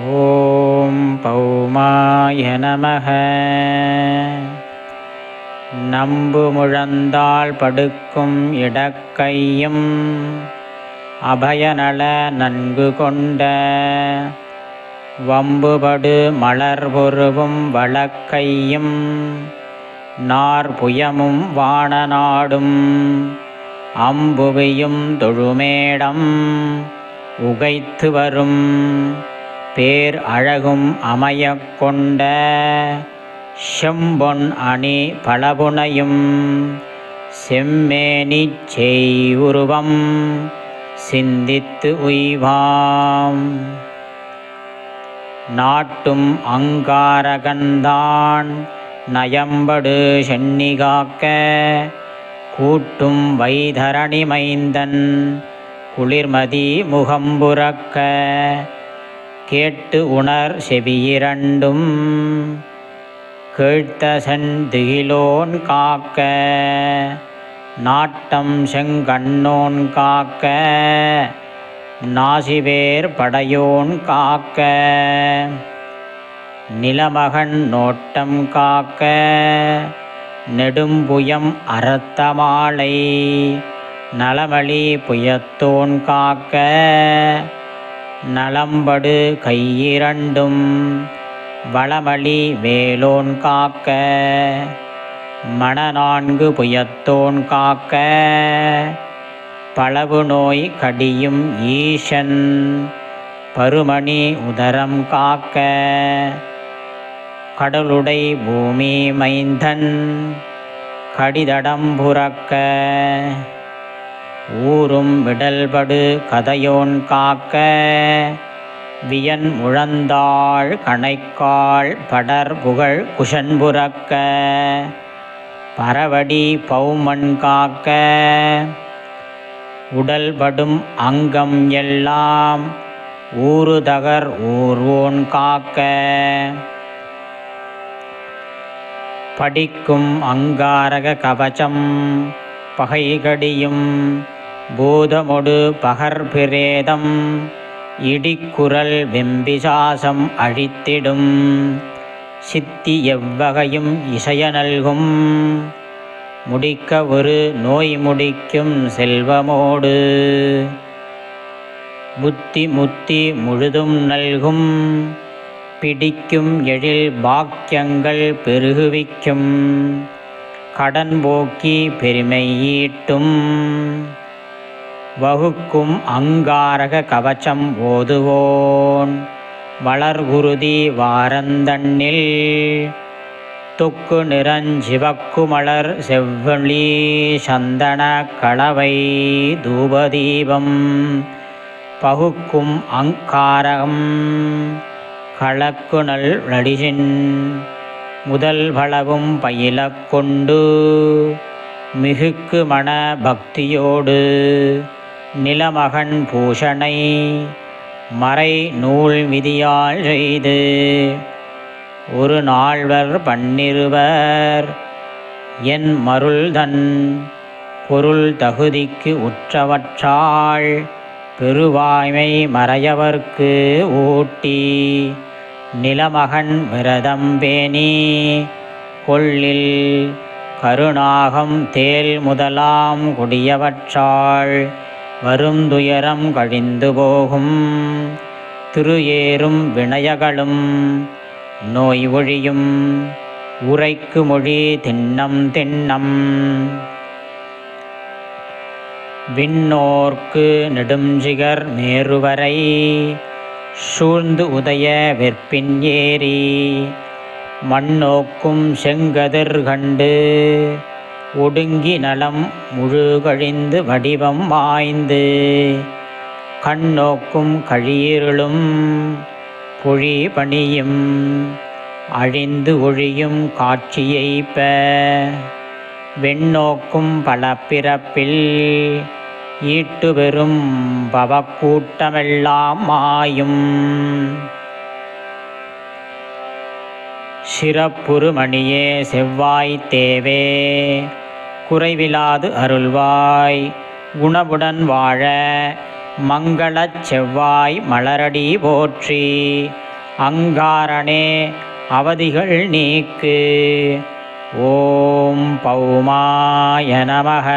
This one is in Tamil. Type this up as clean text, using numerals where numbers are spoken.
ஓம் பௌமாய நமக. நம்பு முழந்தாள் படுக்கும் இடக்கையும் அபயநல நன்கு கொண்ட வம்புபடு மலர் பொருவும் வலக்கையும் நாற்புயமும் வானநாடும் அம்புவியும் தொழுமேடம் உகைத்து வரும் பேர் அழகும் அமையக் கொண்ட செம்பொன் அணி பலபுனையும் செம்மேனிச் செய்யுருவம் சிந்தித்து உய்வாம். நாட்டும் அங்காரகந்தான் நயம்படு சென்னிகாக்க கூட்டும் வைதரணி மைந்தன் குளிர்மதி முகம்புரக்க கேட்டு உணர் செவியிரண்டும் கேழ்த்த செந்திகிலோன் காக்க நாட்டம் செங்கண்ணோன் காக்க நாசிவேர் படையோன் காக்க நிலமகன் நோட்டம் காக்க நெடும்புயம் அரத்தமாலை நலமளி புயத்தோன் காக்க நலம்படு கையிரண்டும் வளமளி வேலோன் காக்க மணநான்கு புயத்தோன் காக்க பளவு நோய் கடியும் ஈசன் பருமணி உதரம் காக்க கடலுடை பூமி மைந்தன் கடிதடம் புரக்க ஊரும் விடல்படு கதையோன் காக்க வியன் முழந்தாள் கணைக்கால் படர் புகழ் குஷன்புரக்க பரவடி பௌமன் காக்க உடல்படும் அங்கம் எல்லாம் ஊறுதகர் ஊர்வோன் காக்க படிக்கும் அங்காரக கவசம் பகைகடியும் பூதமொடு பகர்பிரேதம் இடிக்குரல் வெம்பிசாசம் அழித்திடும் சித்தி எவ்வகையும் இசைய நல்கும் முடிக்க ஒரு நோய் முடிக்கும் செல்வமோடு புத்தி முத்தி முழுதும் நல்கும் பிடிக்கும் எழில் பாக்கியங்கள் பெருகுவிக்கும் கடன் போக்கி பெருமை ஈட்டும் வகுக்கும் அங்காரக கவச்சம் ஓதுவோன் வளர்குருதி வாரந்தண்ணில் தொக்கு நிறஞ்சிவக்கு மலர் செவ்வழி சந்தன களவை தூபதீபம் பகுக்கும் அங்காரகம் களக்குணல் நடிசின் முதல் பலவும் பயிலக் கொண்டு மிகுக்கு மன பக்தியோடு நிலமகன் பூஷணை மறை நூல் விதியால் செய்து ஒரு நால்வர் பன்னிருவர் என் மருள்தன் பொருள் தகுதிக்கு உற்றவற்றாள் பெருவாய்மை மறையவர்க்கு ஊட்டி நிலமகன் விரதம் பேணி கொள்ளில் கருணாகம் தேல் முதலாம் கொடியவற்றாள் வருந்துயரம் கழிந்து போகும் திரு ஏறும் வினயகளும் நோய் ஒழியும் உரைக்கு மொழி திண்ணம் திண்ணம் விண்ணோர்க்கு நெடுஞ்சிகர் மேருவரை சூழ்ந்து உதய வெற்பின் ஏறி மண்ணோக்கும் செங்கதிர் கண்டு ஒடுங்கி நலம் முழுகழிந்து வடிவம் வாய்ந்து கண்ணோக்கும் கழியிருளும் பொழி பணியும் அழிந்து ஒழியும் காட்சியைப்ப வெண்ணோக்கும் பல பிறப்பில் ஈட்டு பெறும் பவக்கூட்டமெல்லாம் மாயும் சிறப்புறு மணியே செவ்வாய் தேவே குறைவிலாது அருள்வாய் குணவுடன் வாழ மங்களச் செவ்வாய் மலரடி போற்றி அங்காரணே அவதிகள் நீக்கு. ஓம் பௌமாய நமக.